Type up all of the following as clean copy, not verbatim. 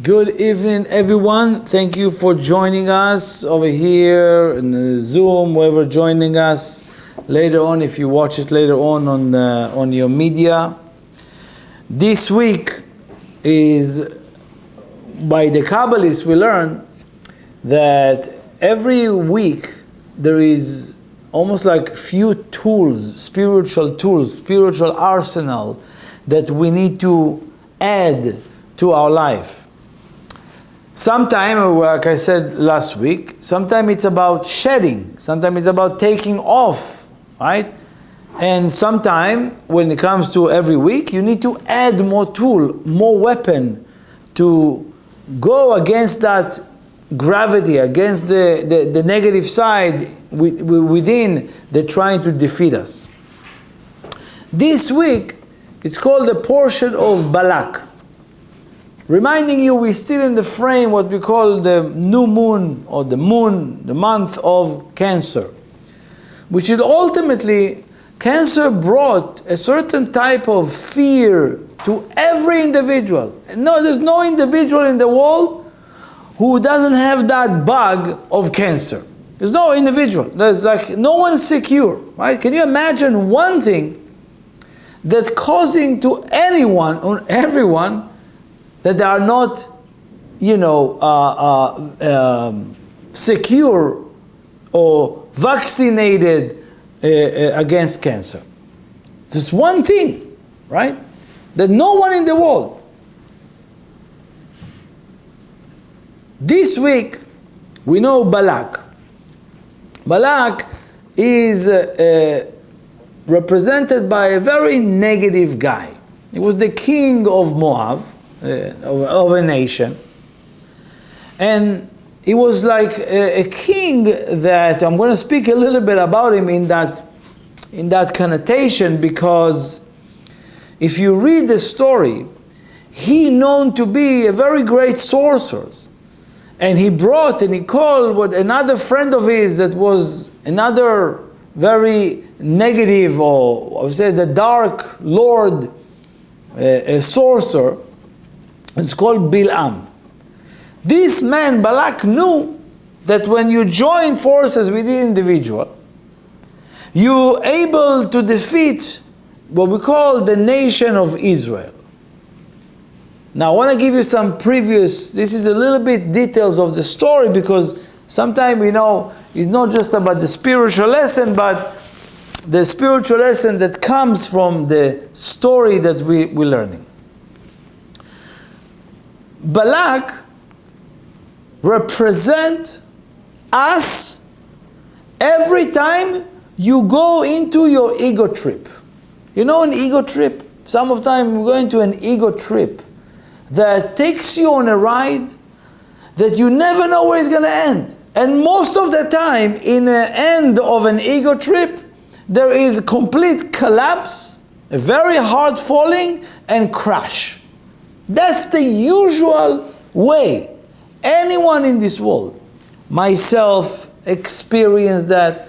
Good evening, everyone. Thank you for joining us over here in the Zoom, wherever joining us later on, if you watch it later on your media. This week is, by the Kabbalists, we learn that every week there is almost like few tools, spiritual arsenal that we need to add to our life. Sometimes, like I said last week, sometimes it's about shedding, sometimes it's about taking off, right? And sometimes, when it comes to every week, you need to add more tool, more weapon to go against that gravity, against the negative side within the trying to defeat us. This week, it's called the portion of Balak. Reminding you, we're still in the frame, what we call the new moon, or the month of Cancer. Which is ultimately, Cancer brought a certain type of fear to every individual. No, there's no individual in the world who doesn't have that bug of Cancer. There's no individual. There's like, no one's secure, right? Can you imagine one thing that causing to anyone or everyone that they are not, secure or vaccinated against cancer? Just one thing, right? That no one in the world. This week, we know Balak. Balak is represented by a very negative guy. He was the king of Moab, of a nation. And he was like a king that, I'm going to speak a little bit about him in that connotation, because if you read the story, he known to be a very great sorcerer. And he brought and he called what another friend of his that was another very negative, or I would say the dark lord, a sorcerer. It's called Bilam. This man, Balak, knew that when you join forces with the individual, you're able to defeat what we call the nation of Israel. Now, I want to give you some previous, this is a little bit details of the story, because sometimes, it's not just about the spiritual lesson, but the spiritual lesson that comes from the story that we're learning. Balak represent us every time you go into your ego trip. You know an ego trip? Some of the time you go into an ego trip that takes you on a ride that you never know where it's going to end. And most of the time, in the end of an ego trip, there is a complete collapse, a very hard falling, and crash. That's the usual way. Anyone in this world, myself, experienced that.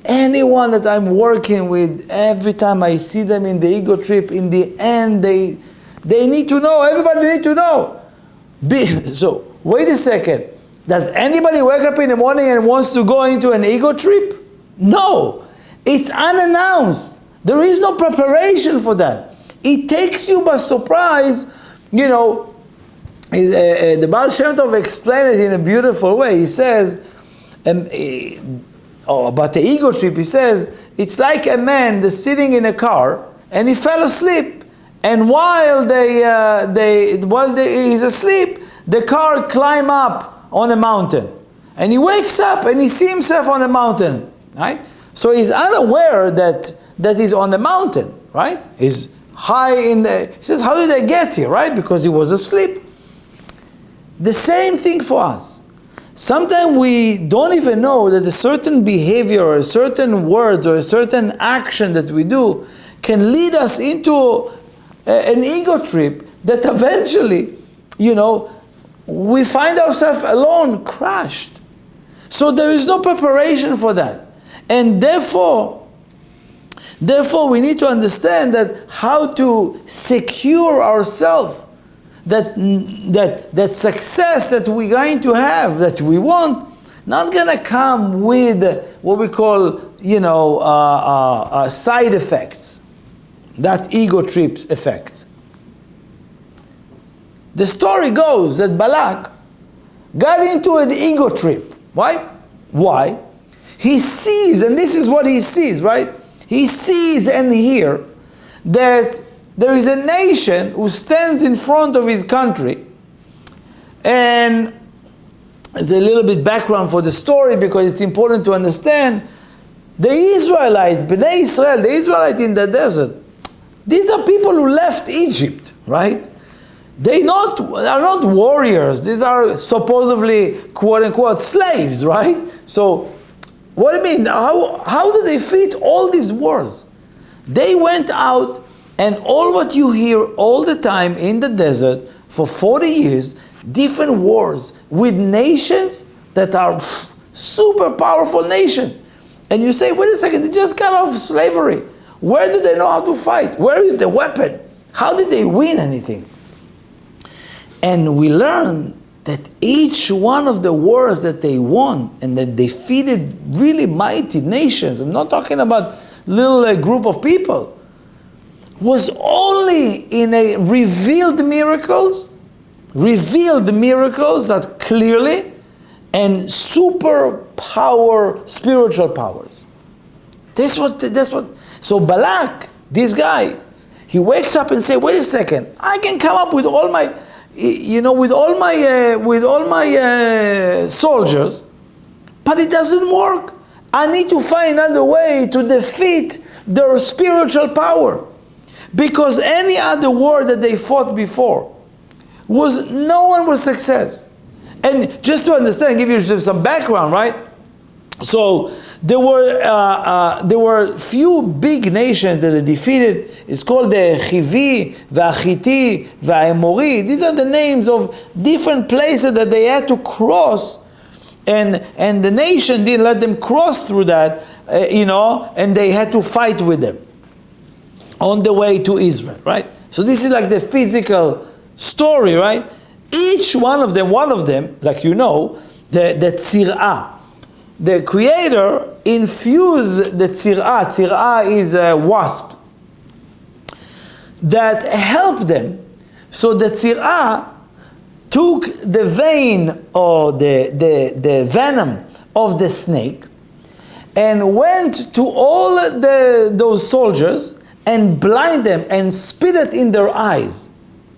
Anyone that I'm working with, every time I see them in the ego trip, in the end, they need to know. Everybody need to know. So, wait a second. Does anybody wake up in the morning and wants to go into an ego trip? No. It's unannounced. There is no preparation for that. It takes you by surprise. The Baal Shem Tov explained it in a beautiful way. He says, about the ego trip, he says, it's like a man that's sitting in a car and he fell asleep. And while he's asleep, the car climb up on a mountain. And he wakes up and he sees himself on a mountain, right? So he's unaware that he's on the mountain, right? He's high in the... He says, how did I get here, right? Because he was asleep. The same thing for us. Sometimes we don't even know that a certain behavior or a certain words or a certain action that we do can lead us into an ego trip that eventually, we find ourselves alone, crashed. So there is no preparation for that. And therefore, we need to understand that how to secure ourselves that success that we're going to have, that we want, not gonna come with what we call, side effects, that ego trips effects. The story goes that Balak got into an ego trip. Why? He sees, and this is what he sees, right? He sees and hears that there is a nation who stands in front of his country. And there's a little bit background for the story because it's important to understand. The Israelites, Bnei Israel, the Israelites in the desert, these are people who left Egypt, right? They are not warriors. These are supposedly, quote unquote, slaves, right? So, what do you mean? How do they fit all these wars? They went out, and all what you hear all the time in the desert for 40 years, different wars with nations that are super powerful nations. And you say, wait a second, they just got off slavery. Where do they know how to fight? Where is the weapon? How did they win anything? And we learn that each one of the wars that they won and that defeated really mighty nations, I'm not talking about little group of people, was only in a revealed miracles that clearly, and super power, spiritual powers. That's what. So Balak, this guy, he wakes up and say, wait a second, I can come up with all my, with all my soldiers, but it doesn't work. I need to find another way to defeat their spiritual power. Because any other war that they fought before, no one was success. And just to understand, give you some background, right? So there were few big nations that they defeated. It's called the Chivi, V'Achiti, V'Amori. These are the names of different places that they had to cross, and the nation didn't let them cross through that, and they had to fight with them on the way to Israel, right? So this is like the physical story, right? Each one of them, like the tzir'ah. The Creator infused the tzir'ah. Tzir'ah is a wasp that helped them. So the tzir'ah took the vein or the venom of the snake and went to all those soldiers and blind them and spit it in their eyes.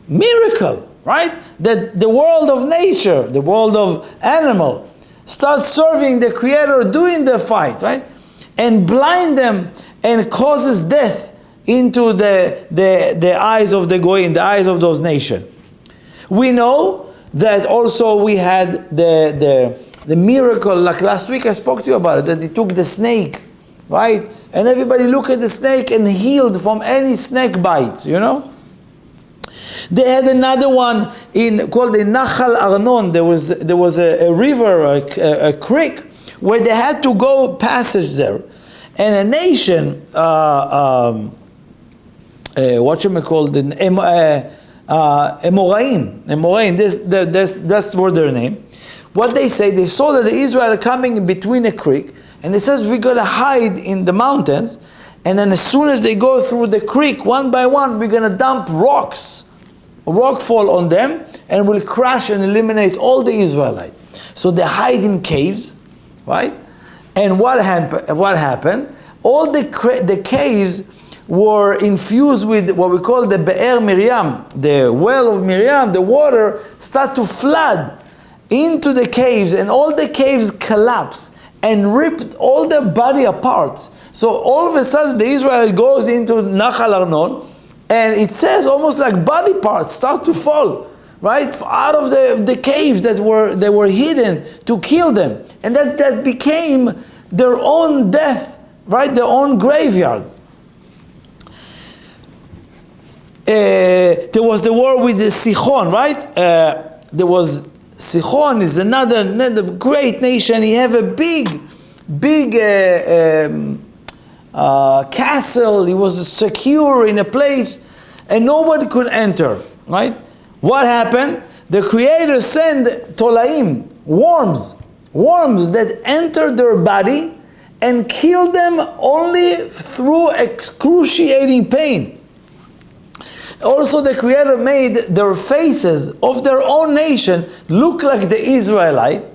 Miracle, right? That the world of nature, the world of animal, start serving the Creator doing the fight, right? And blind them and causes death into the eyes of the goyim, the eyes of those nations. We know that also we had the miracle, like last week I spoke to you about it, that they took the snake, right? And everybody looked at the snake and healed from any snake bites, They had another one called the Nachal Arnon. There was a river, a creek, where they had to go passage there. And a nation, Emoraim, that's what their name. What they say, they saw that the Israel are coming in between a creek, and it says we got to hide in the mountains, and then as soon as they go through the creek, one by one, we're going to dump rockfall on them, and will crash and eliminate all the Israelites. So they hide in caves, right? And what happened? All the caves were infused with what we call the Be'er Miriam, the well of Miriam. The water start to flood into the caves, and all the caves collapse and ripped all their body apart. So all of a sudden, the Israel goes into Nachal Arnon, and it says almost like body parts start to fall, right, out of the caves that were hidden to kill them, and that became their own death, right, their own graveyard. There was the war with the Sichon, right? There was Sichon is another great nation. He have a big castle. He was secure in a place, and nobody could enter, right? What happened? The Creator sent tolaim, worms that enter their body and kill them only through excruciating pain. Also, the Creator made their faces of their own nation look like the Israelite.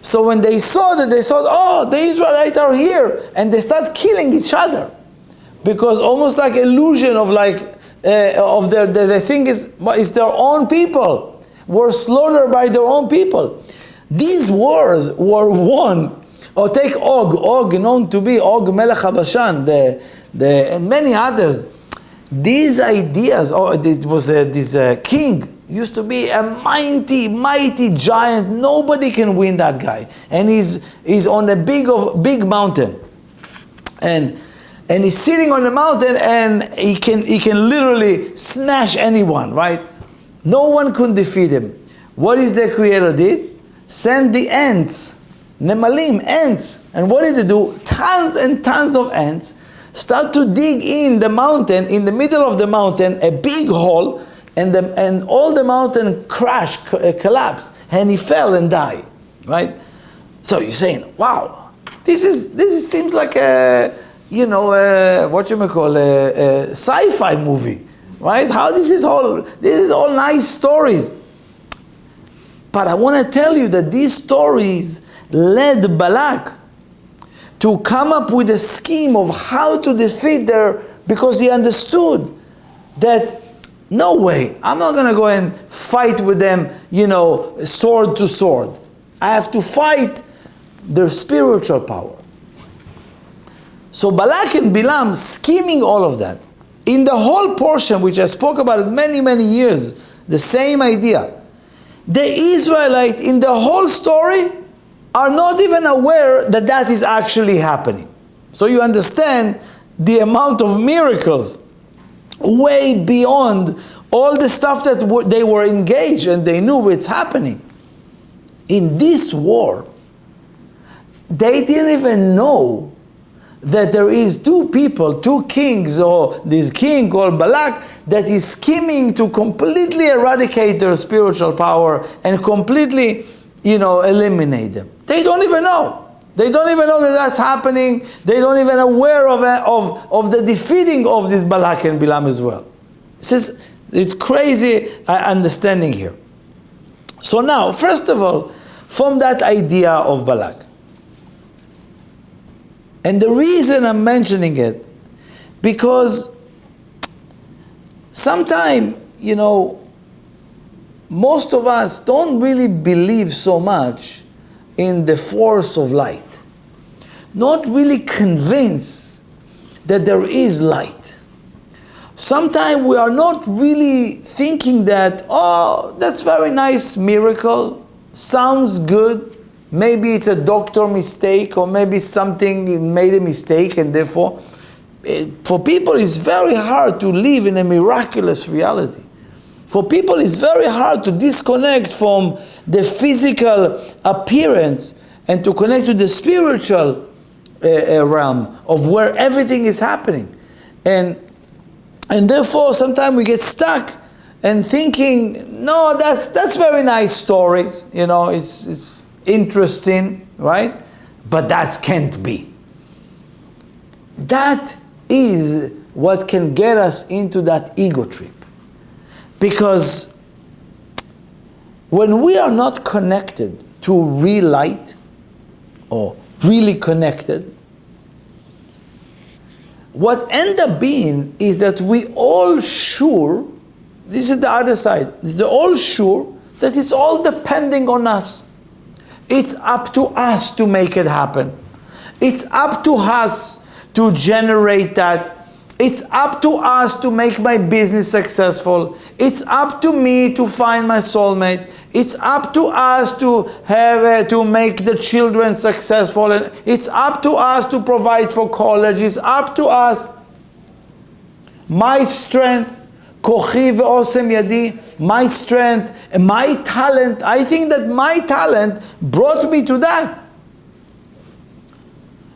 So when they saw that, they thought, oh, the Israelites are here. And they start killing each other. Because almost like illusion of the thing is, it's their own people. Were slaughtered by their own people. These wars were won. Or take Og, known to be Og Melech HaBashan, and many others. These ideas, this king used to be a mighty giant. Nobody can win that guy, and he's on a big mountain, and he's sitting on the mountain, and he can literally smash anyone, right? No one could defeat him. What is the Creator did? Send the ants, nemalim, ants, and what did they do? Tons and tons of ants start to dig in the mountain, in the middle of the mountain, a big hole, and all the mountain collapsed, and he fell and died, right? So you're saying, wow, this seems like a sci-fi movie, right? How this is all nice stories. But I want to tell you that these stories led Balak to come up with a scheme of how to defeat because he understood that no way, I'm not going to go and fight with them, sword to sword. I have to fight their spiritual power. So Balak and Bilam scheming all of that. In the whole portion, which I spoke about many years, the same idea. The Israelites in the whole story are not even aware that that is actually happening. So you understand the amount of miracles way beyond all the stuff that they were engaged and they knew it's happening. In this war, they didn't even know that there is two kings, or this king called Balak, that is scheming to completely eradicate their spiritual power and completely, eliminate them. They don't even know. They don't even know that that's happening. They don't even aware of the defeating of this Balak and Bilam as well. It's crazy understanding here. So now, first of all, from that idea of Balak, and the reason I'm mentioning it, because sometimes, most of us don't really believe so much in the force of light. Not really convinced that there is light. Sometimes we are not really thinking that, oh, that's very nice miracle, sounds good. Maybe it's a doctor mistake, or maybe something made a mistake, and therefore, for people it's very hard to live in a miraculous reality. For people it's very hard to disconnect from the physical appearance and to connect to the spiritual realm of where everything is happening. And therefore, sometimes we get stuck and thinking, no, that's very nice stories, it's interesting, right? But that can't be. That is what can get us into that ego trip. Because when we are not connected to real light, or really connected, what ends up being is that we all sure, this is the other side, this is all sure that it's all depending on us. It's up to us to make it happen. It's up to us to generate that. It's up to us to make my business successful. It's up to me to find my soulmate. It's up to us to have to make the children successful. And it's up to us to provide for college. It's up to us. My strength, kochi ve'osem yadi, my strength, and my talent. I think that my talent brought me to that.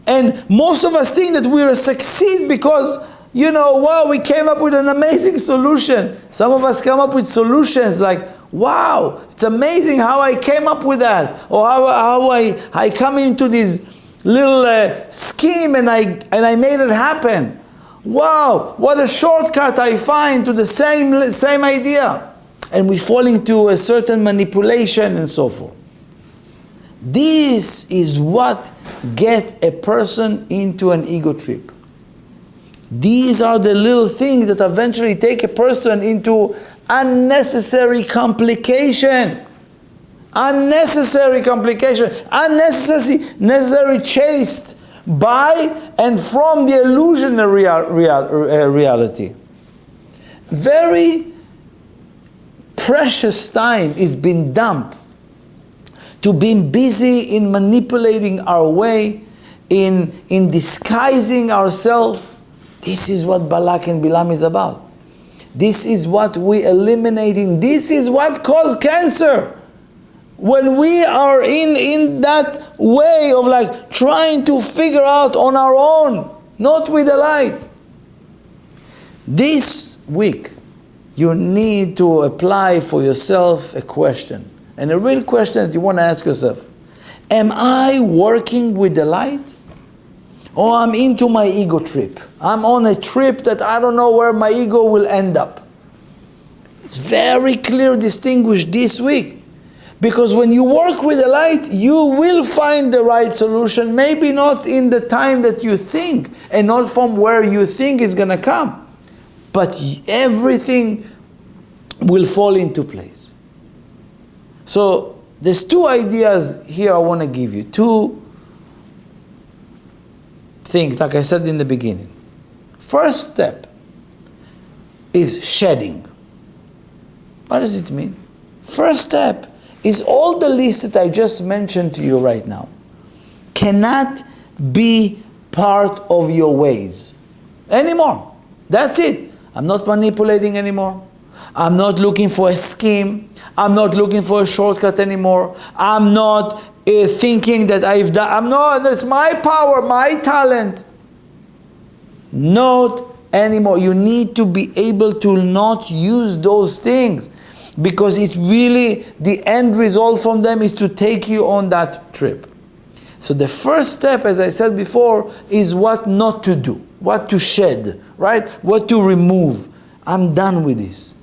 And most of us think that we will succeed because wow, we came up with an amazing solution. Some of us come up with solutions like, wow, it's amazing how I came up with that. Or how I come into this little scheme and I made it happen. Wow, what a shortcut I find to the same idea. And we fall into a certain manipulation and so forth. This is what gets a person into an ego trip. These are the little things that eventually take a person into unnecessary complication. Unnecessary complication. Unnecessary chased by and from the illusionary reality. Very precious time is being dumped to being busy in manipulating our way, in disguising ourselves. This is what Balak and Bilam is about. This is what we eliminating. This is what caused cancer. When we are in that way of like trying to figure out on our own, not with the light. This week, you need to apply for yourself a question. And a real question that you want to ask yourself. Am I working with the light? Or I'm into my ego trip? I'm on a trip that I don't know where my ego will end up. It's very clear, distinguished this week. Because when you work with the light, you will find the right solution. Maybe not in the time that you think, and not from where you think is going to come. But everything will fall into place. So there's two ideas here I want to give you. Two things, like I said in the beginning. First step is shedding. What does it mean? First step is all the list that I just mentioned to you right now cannot be part of your ways anymore. That's it. I'm not manipulating anymore. I'm not looking for a scheme. I'm not looking for a shortcut anymore. I'm not thinking that I've done. That's my power, my talent. Not anymore. You need to be able to not use those things, because it's really the end result from them is to take you on that trip. So the first step, as I said before, is what not to do, what to shed, right? What to remove. I'm done with this.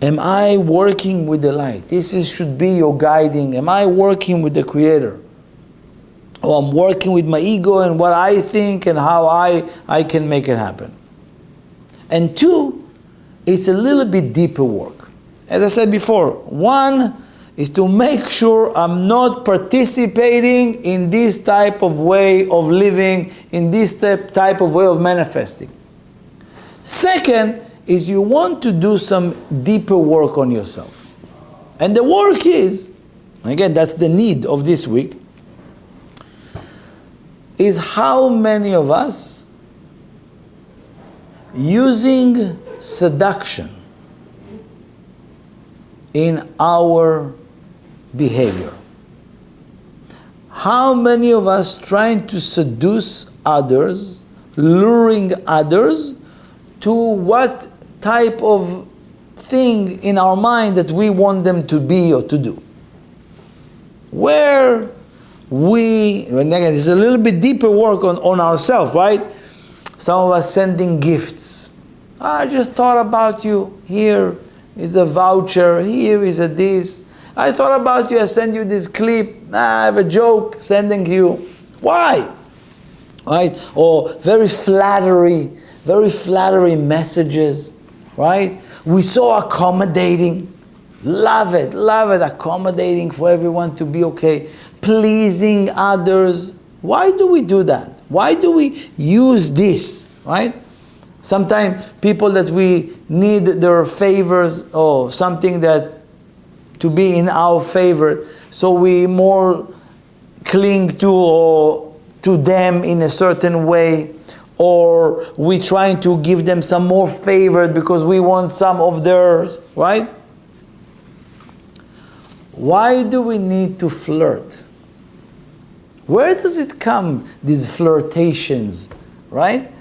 Am I working with the light? Should be your guiding. Am I working with the Creator? Or I'm working with my ego and what I think and how I can make it happen. And two, it's a little bit deeper work. As I said before, one is to make sure I'm not participating in this type of way of living, in this type of way of manifesting. Second is you want to do some deeper work on yourself. And the work is, again, that's the need of this week, is how many of us using seduction in our behavior. How many of us trying to seduce others, luring others to what type of thing in our mind that we want them to be or to do. Where and again, it's a little bit deeper work on ourselves, right? Some of us sending gifts. I just thought about you. Here is a voucher. Here is a this. I thought about you. I send you this clip. I have a joke sending you. Why? Right? Or very flattery messages. Right? We so accommodating. Love it, accommodating for everyone to be okay. Pleasing others. Why do we do that? Why do we use this? Right? Sometimes people that we need their favors or something that to be in our favor, so we more cling to them in a certain way, or we trying to give them some more favor because we want some of theirs, right? Why do we need to flirt? Where does it come, these flirtations, right?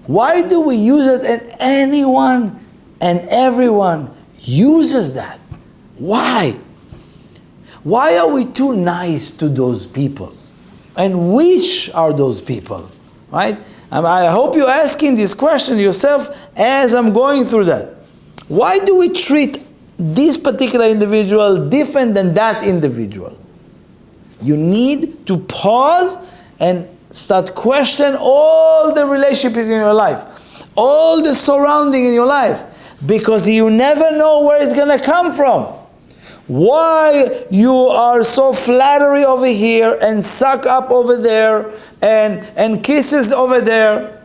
Why do we use it? And anyone and everyone uses that. Why? Why are we too nice to those people? And which are those people? Right? I hope you're asking this question yourself as I'm going through that. Why do we treat this particular individual different than that individual? You need to pause and start questioning all the relationships in your life, all the surrounding in your life, because you never know where it's going to come from. Why you are so flattery over here and suck up over there and kisses over there?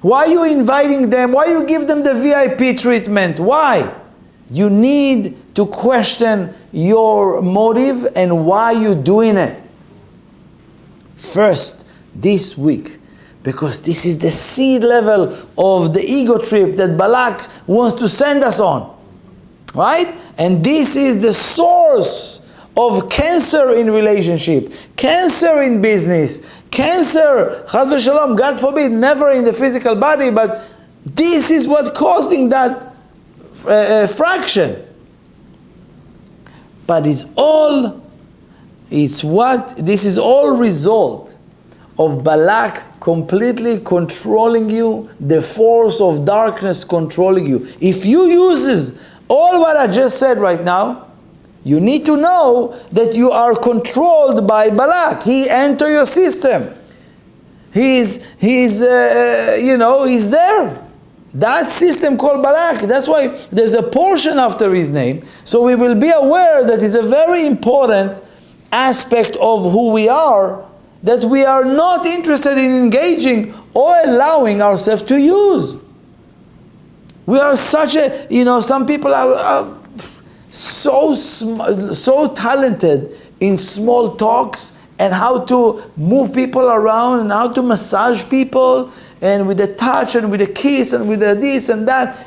Why are you inviting them? Why you give them the VIP treatment? Why? You need to question your motive and why you're doing it. First, this week, because this is the seed level of the ego trip that Balak wants to send us on. Right? And this is the source of cancer in relationship, cancer in business, cancer, chas v'shalom, God forbid, never in the physical body, but this is what causing that fraction. But this is all result of Balak completely controlling you, the force of darkness controlling you. If you uses all what I just said right now, you need to know that you are controlled by Balak. He enter your system. He's there. That system called Balak. That's why there's a portion after his name. So we will be aware that it's a very important aspect of who we are, that we are not interested in engaging or allowing ourselves to use. We are such a, some people are so talented in small talks and how to move people around and how to massage people and with a touch and with a kiss and with a this and that.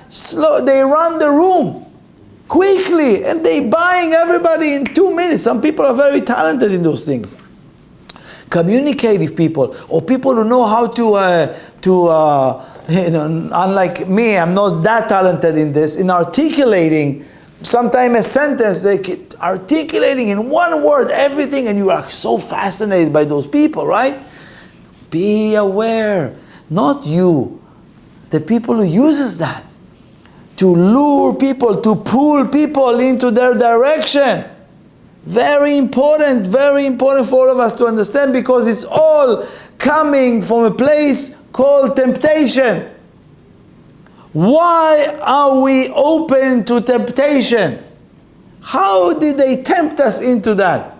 They run the room quickly and they buying everybody in 2 minutes. Some people are very talented in those things. Communicative people, or people who know how to unlike me, I'm not that talented in this, in articulating sometimes a sentence, like articulating in one word everything, and you are so fascinated by those people, right? Be aware, not you, the people who uses that to lure people, to pull people into their direction. Very important for all of us to understand, because it's all coming from a place called temptation. Why are we open to temptation? How did they tempt us into that?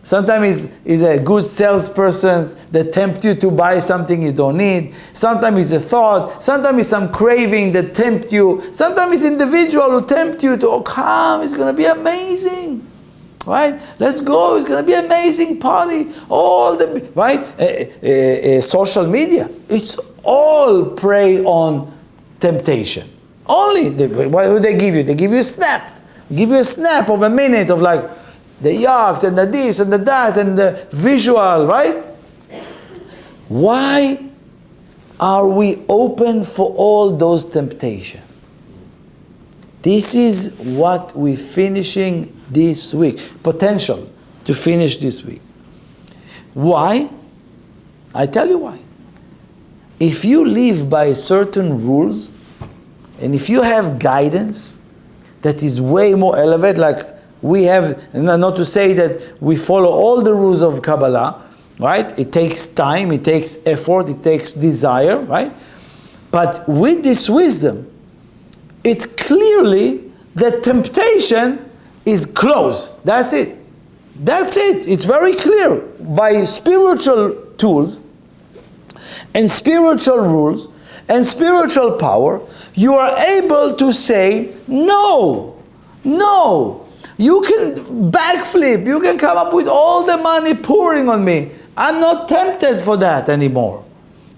Sometimes it's a good salesperson that tempt you to buy something you don't need. Sometimes it's a thought. Sometimes it's some craving that tempt you. Sometimes it's individual who tempt you to, come, it's going to be amazing. Right? Let's go. It's going to be an amazing party. Social media. It's all prey on temptation. Only, what do they give you? They give you a snap. They give you a snap of a minute of like the yacht and the this and the that and the visual, right? Why are we open for all those temptations? This is what we're finishing this week. Potential to finish this week. Why? I tell you why. If you live by certain rules, and if you have guidance that is way more elevated, like we have, not to say that we follow all the rules of Kabbalah, right? It takes time, it takes effort, it takes desire, right? But with this wisdom, it's clearly that temptation is closed. That's it. That's it. It's very clear. By spiritual tools and spiritual rules and spiritual power, you are able to say, no, no. You can backflip. You can come up with all the money pouring on me. I'm not tempted for that anymore.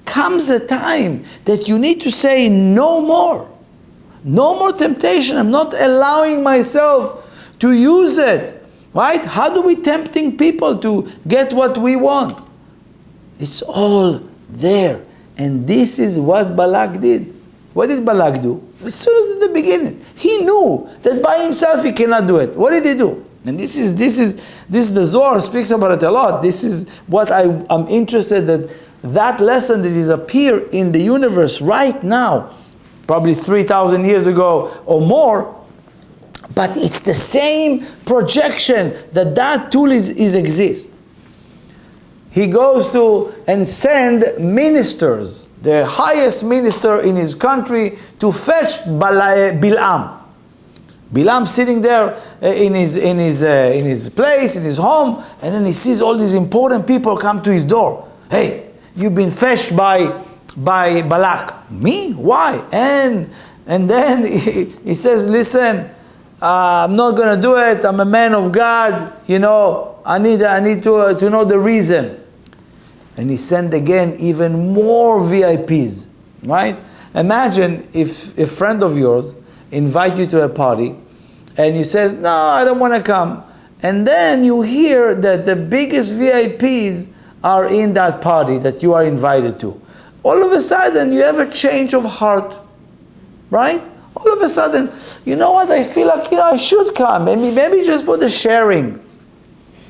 Comes a time that you need to say no more. No more temptation. I'm not allowing myself to use it. Right? How do we tempting people to get what we want? It's all there. And this is what Balak did. What did Balak do? As soon as at the beginning, he knew that by himself he cannot do it. What did he do? And this is the Zohar speaks about it a lot. This is what I'm interested that lesson that is appear in the universe right now, probably 3,000 years ago or more, but it's the same projection that tool is exist. He goes to and send ministers, the highest minister in his country, to fetch Bilam. Bilam sitting there in his place, in his home, and then he sees all these important people come to his door. Hey, you've been fetched by Balak. Me? Why? And then he says, listen, I'm not going to do it. I'm a man of God. I need to know the reason. And he sent again even more VIPs, right? Imagine if a friend of yours invite you to a party and you says, no, I don't want to come. And then you hear that the biggest VIPs are in that party that you are invited to. All of a sudden you have a change of heart, right? All of a sudden, you know what, I feel like, I should come. Maybe just for the sharing.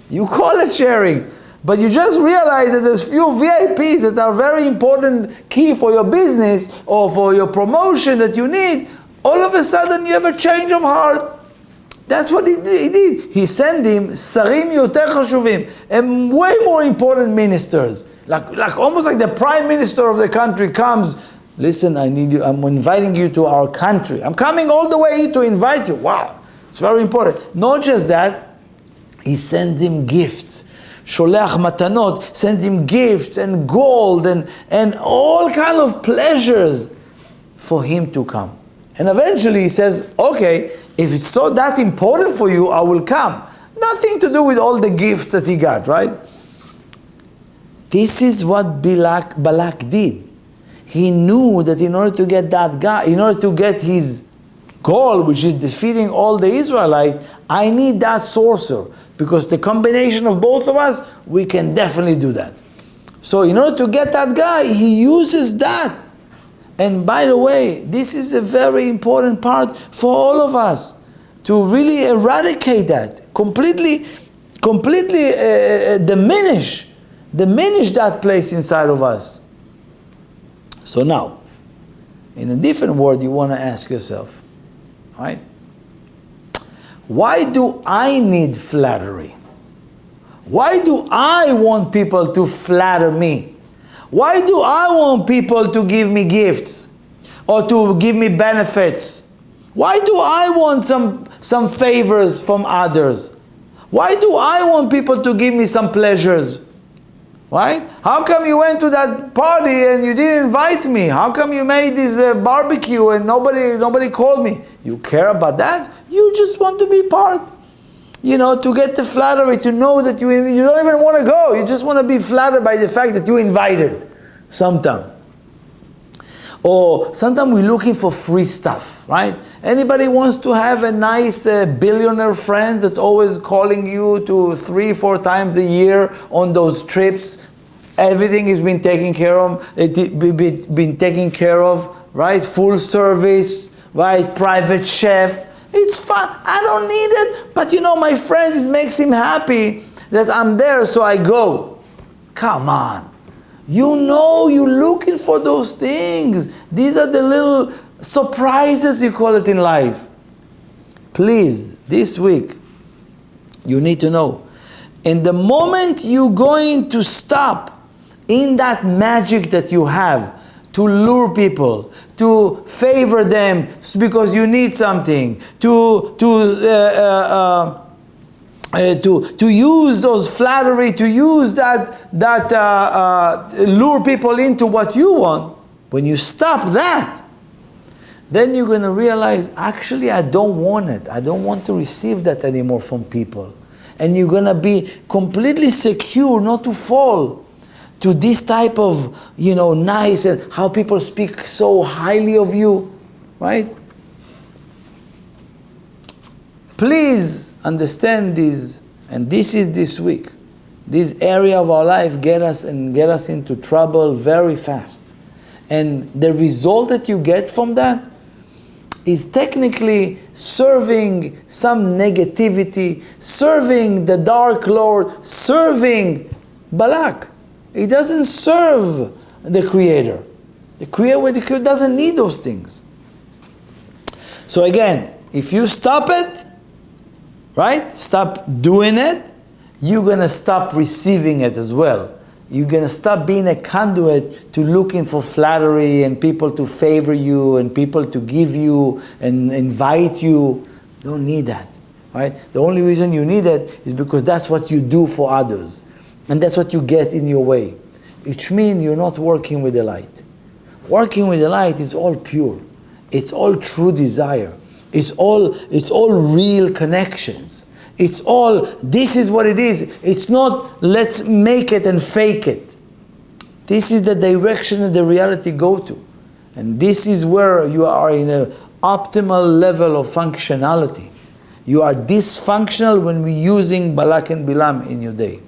You call it sharing. But you just realize that there's few VIPs that are very important key for your business or for your promotion that you need. All of a sudden you have a change of heart. That's what he did. He sent him sarim yoter chashuvim, and way more important ministers. Like almost like the prime minister of the country comes. Listen, I need you. I'm inviting you to our country. I'm coming all the way to invite you. Wow, it's very important. Not just that, he sent him gifts. Sholech matanot, sends him gifts and gold and all kind of pleasures for him to come. And eventually he says, okay, if it's so that important for you, I will come. Nothing to do with all the gifts that he got, right? This is what Balak did. He knew that in order to get that guy, in order to get his goal, which is defeating all the Israelites, I need that sorcerer. Because the combination of both of us, we can definitely do that. So in order to get that guy, he uses that. And by the way, this is a very important part for all of us. To really eradicate that. Completely diminish that place inside of us. So now, in a different word, you want to ask yourself, right? Why do I need flattery? Why do I want people to flatter me? Why do I want people to give me gifts or to give me benefits? Why do I want some favors from others? Why do I want people to give me some pleasures? Right? How come you went to that party and you didn't invite me? How come you made this barbecue and nobody called me? You care about that? You just want to be part. To get the flattery, to know that you don't even want to go. You just want to be flattered by the fact that you invited sometime. Or sometimes we're looking for free stuff, right? Anybody wants to have a nice billionaire friend that always calling you to 3-4 times a year on those trips? Everything has been taken care of. Been taken care of, right? Full service, right? Private chef. It's fun. I don't need it, but my friend, it makes him happy that I'm there, so I go. Come on. You're looking for those things. These are the little surprises, you call it, in life. Please, this week, you need to know. In the moment you're going to stop in that magic that you have to lure people, to favor them because you need something, to use those flattery, to use that lure people into what you want, when you stop that, then you're going to realize, actually, I don't want it. I don't want to receive that anymore from people. And you're going to be completely secure not to fall to this type of, nice, and how people speak so highly of you, right? Please understand this, and this is this week. This area of our life get us into trouble very fast. and the result that you get from that is technically serving some negativity, serving the Dark Lord, serving Balak. It doesn't serve the Creator. The Creator doesn't need those things. So again, if you stop it, right? Stop doing it, you're going to stop receiving it as well. You're going to stop being a conduit to looking for flattery and people to favor you and people to give you and invite you. You don't need that, right? The only reason you need it is because that's what you do for others. And that's what you get in your way. Which means you're not working with the light. Working with the light is all pure. It's all true desire. It's all real connections. It's all, this is what it is. It's not, let's make it and fake it. This is the direction that the reality go to. And this is where you are in an optimal level of functionality. You are dysfunctional when we're using Balak and Bilam in your day.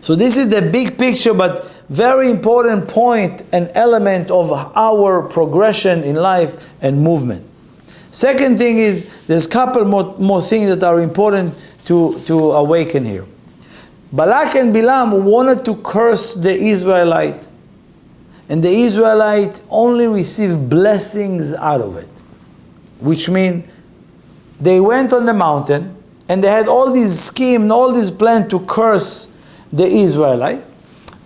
So this is the big picture, but very important point and element of our progression in life and movement. Second thing is, there's a couple more things that are important to awaken here. Balak and Bilam wanted to curse the Israelite, and the Israelite only received blessings out of it. Which means they went on the mountain, and they had all these schemes, all these plans to curse the Israelite.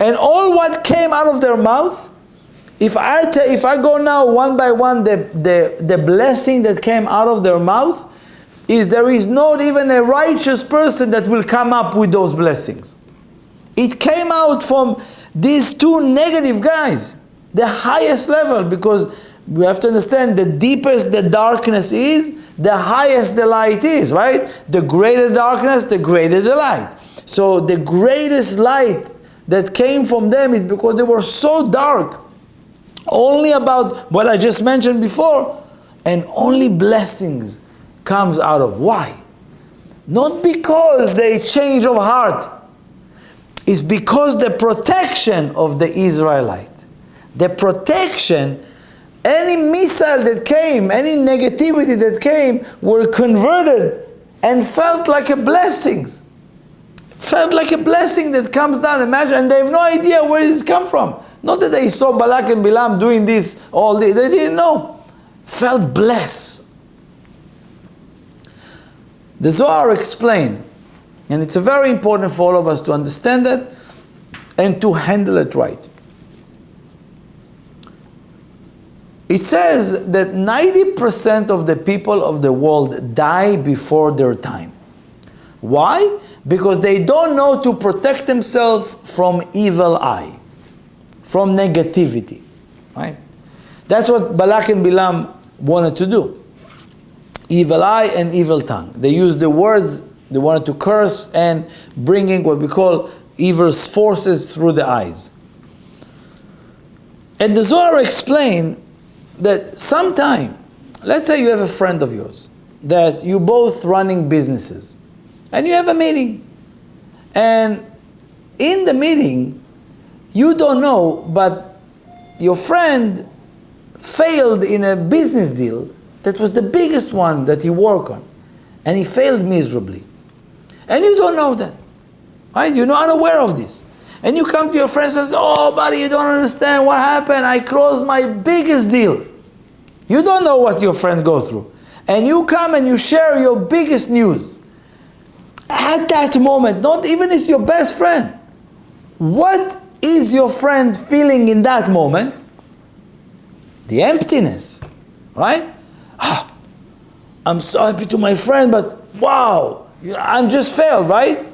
And all what came out of their mouth, if I go now one by one, the blessing that came out of their mouth is there is not even a righteous person that will come up with those blessings. It came out from these two negative guys, the highest level, because we have to understand the deepest the darkness is, the highest the light is, right? The greater darkness, the greater the light. So the greatest light that came from them is because they were so dark. Only about what I just mentioned before, and only blessings comes out of. Why? Not because they change of heart. It's because the protection of the Israelite. The protection, any missile that came, any negativity that came, were converted and felt like a blessing. Felt like a blessing that comes down. Imagine, and they have no idea where this come from. Not that they saw Balak and Bilam doing this all day. They didn't know. Felt blessed. The Zohar explained, and it's very important for all of us to understand that and to handle it right. It says that 90% of the people of the world die before their time. Why? Because they don't know to protect themselves from evil eye, from negativity, right? That's what Balak and Bilam wanted to do. Evil eye and evil tongue. They used the words, they wanted to curse and bringing what we call evil forces through the eyes. And the Zohar explained that sometime, let's say you have a friend of yours, that you both running businesses, and you have a meeting. And in the meeting, you don't know, but your friend failed in a business deal that was the biggest one that he worked on. And he failed miserably. And you don't know that. Right? You're not unaware of this. And you come to your friend and say, oh, buddy, you don't understand what happened. I closed my biggest deal. You don't know what your friend go through. And you come and you share your biggest news. At that moment, not even it's your best friend. What is your friend feeling in that moment? The emptiness, right? I'm so happy to my friend, but wow, I'm just failed, right?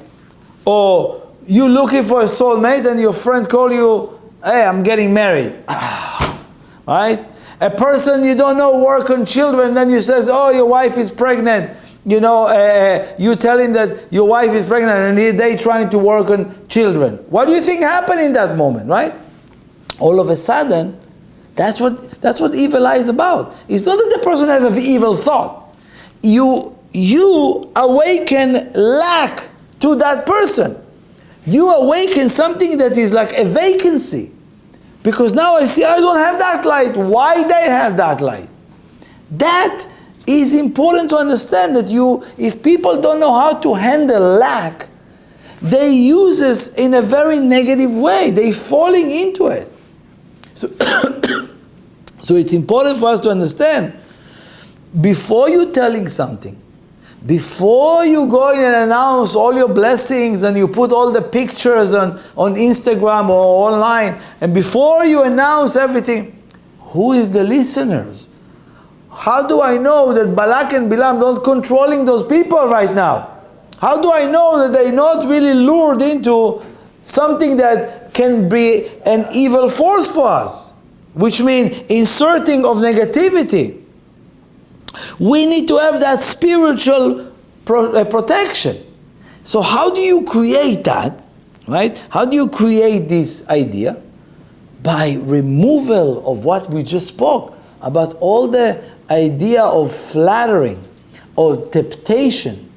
Or you looking for a soulmate and your friend call you, hey, I'm getting married, right? A person you don't know work on children, then you says, oh, your wife is pregnant. You know, you tell him that your wife is pregnant and they trying to work on children. What do you think happened in that moment, right? All of a sudden, that's what evil eye is about. It's not that the person has an evil thought. You awaken lack to that person. You awaken something that is like a vacancy. Because now I see I don't have that light. Why they have that light? That is important to understand, that if people don't know how to handle lack, they use this in a very negative way. They're falling into it. So, so it's important for us to understand, before you're telling something, before you go in and announce all your blessings and you put all the pictures on Instagram or online, and before you announce everything, who is the listeners? How do I know that Balak and Bilam don't controlling those people right now? How do I know that they're not really lured into something that can be an evil force for us? Which means inserting of negativity. We need to have that spiritual protection. So how do you create that? Right? How do you create this idea? By removal of what we just spoke about, all the idea of flattering or temptation.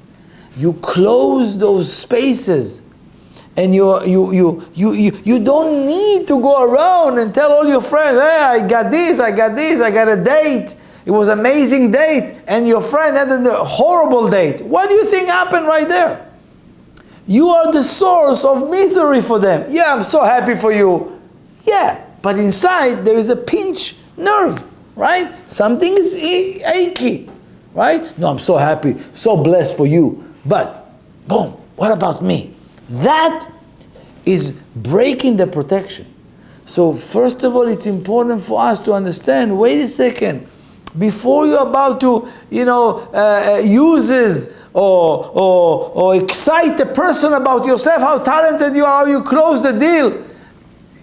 You close those spaces, and you don't need to go around and tell all your friends, hey, I got this, I got a date. It was an amazing date, and your friend had a horrible date. What do you think happened right there? You are the source of misery for them. Yeah, I'm so happy for you. Yeah, but inside there is a pinch nerve, right? Something is achy, right? No, I'm so happy, so blessed for you. But, boom, what about me? That is breaking the protection. So first of all, it's important for us to understand, wait a second, before you're about to, uses or excite a person about yourself, how talented you are, how you close the deal,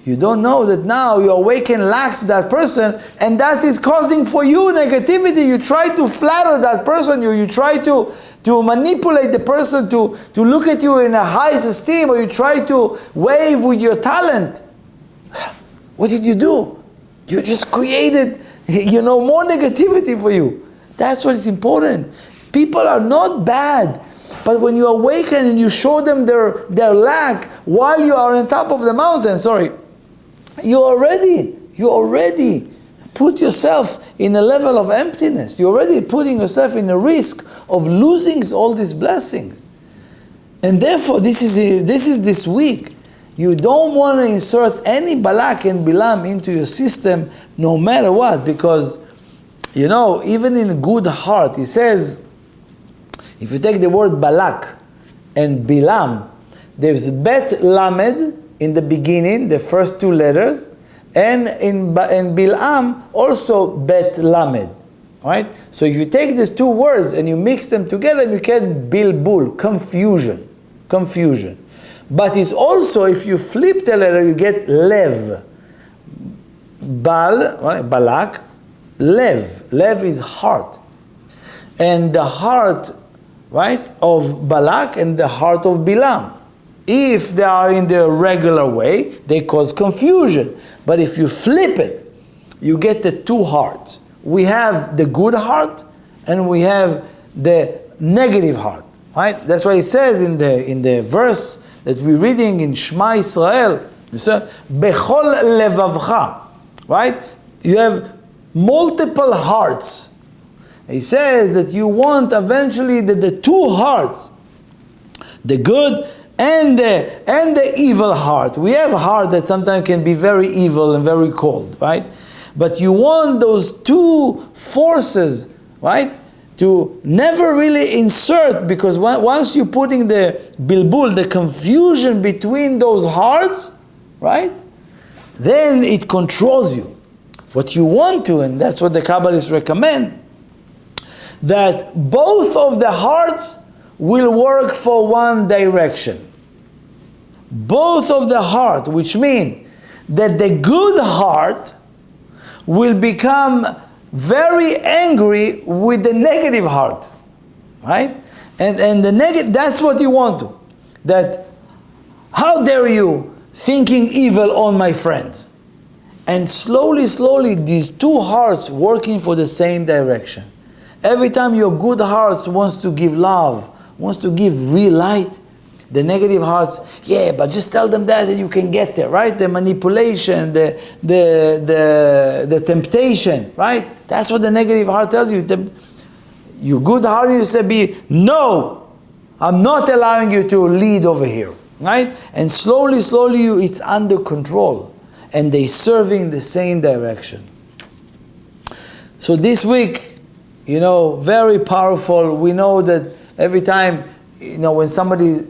you don't know that now you awaken lack to that person, and that is causing for you negativity. You try to flatter that person, you try to manipulate the person to look at you in a high esteem, or you try to wave with your talent. What did you do? You just created, more negativity for you. That's what is important. People are not bad, but when you awaken and you show them their lack while you are on top of the mountain, you already put yourself in a level of emptiness. You're already putting yourself in a risk of losing all these blessings. And therefore, this is this week. You don't want to insert any Balak and Bilam into your system, no matter what, because, even in a good heart, he says, if you take the word Balak and Bilam, there's Bet Lamed in the beginning, the first two letters, and in Bilam also Bet Lamed, right? So if you take these two words and you mix them together, you get Bilbul, confusion. But it's also, if you flip the letter, you get Lev. Right? Balak, Lev. Lev is heart. And the heart, right, of Balak and the heart of Bilam. If they are in the regular way, they cause confusion. But if you flip it, you get the two hearts. We have the good heart and we have the negative heart. Right? That's why it says in the verse that we're reading in Shema Israel, Bechol levavcha, right? You have multiple hearts. He says that you want eventually the two hearts, the good and the evil heart. We have a heart that sometimes can be very evil and very cold, right? But you want those two forces, right, to never really insert, because once you're putting the bilbul, the confusion between those hearts, right, then it controls you. What you want to, and that's what the Kabbalists recommend, that both of the hearts will work for one direction. Both of the heart, which means that the good heart will become very angry with the negative heart, right? And the negative, that's what you want to. That, how dare you thinking evil on my friends? And slowly, these two hearts working for the same direction. Every time your good heart wants to give love, wants to give real light, The negative hearts, yeah, but just tell them that and you can get there, right? The manipulation, the temptation, right? That's what the negative heart tells you. Your good heart, you say, no, I'm not allowing you to lead over here, right? And slowly, it's under control. And they serving the same direction. So this week, very powerful. We know that every time, when somebody,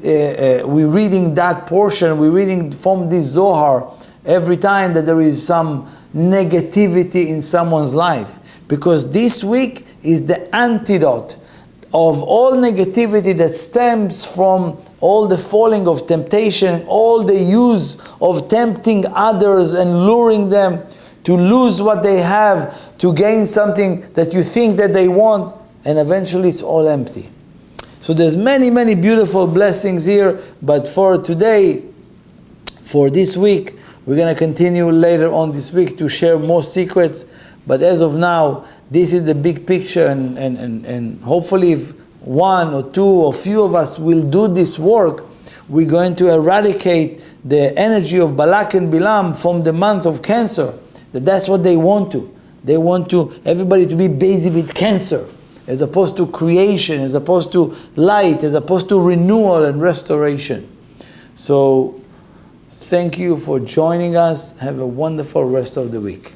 we're reading that portion, we're reading from this Zohar, every time that there is some negativity in someone's life. Because this week is the antidote of all negativity that stems from all the falling of temptation, all the use of tempting others and luring them to lose what they have, to gain something that you think that they want, and eventually it's all empty. So there's many, many beautiful blessings here, but for today, for this week, we're going to continue later on this week to share more secrets. But as of now, this is the big picture, and hopefully if one or two or few of us will do this work, we're going to eradicate the energy of Balak and Bilam from the month of Cancer. That's what they want to. They want everybody to be busy with Cancer, as opposed to creation, as opposed to light, as opposed to renewal and restoration. So, thank you for joining us. Have a wonderful rest of the week.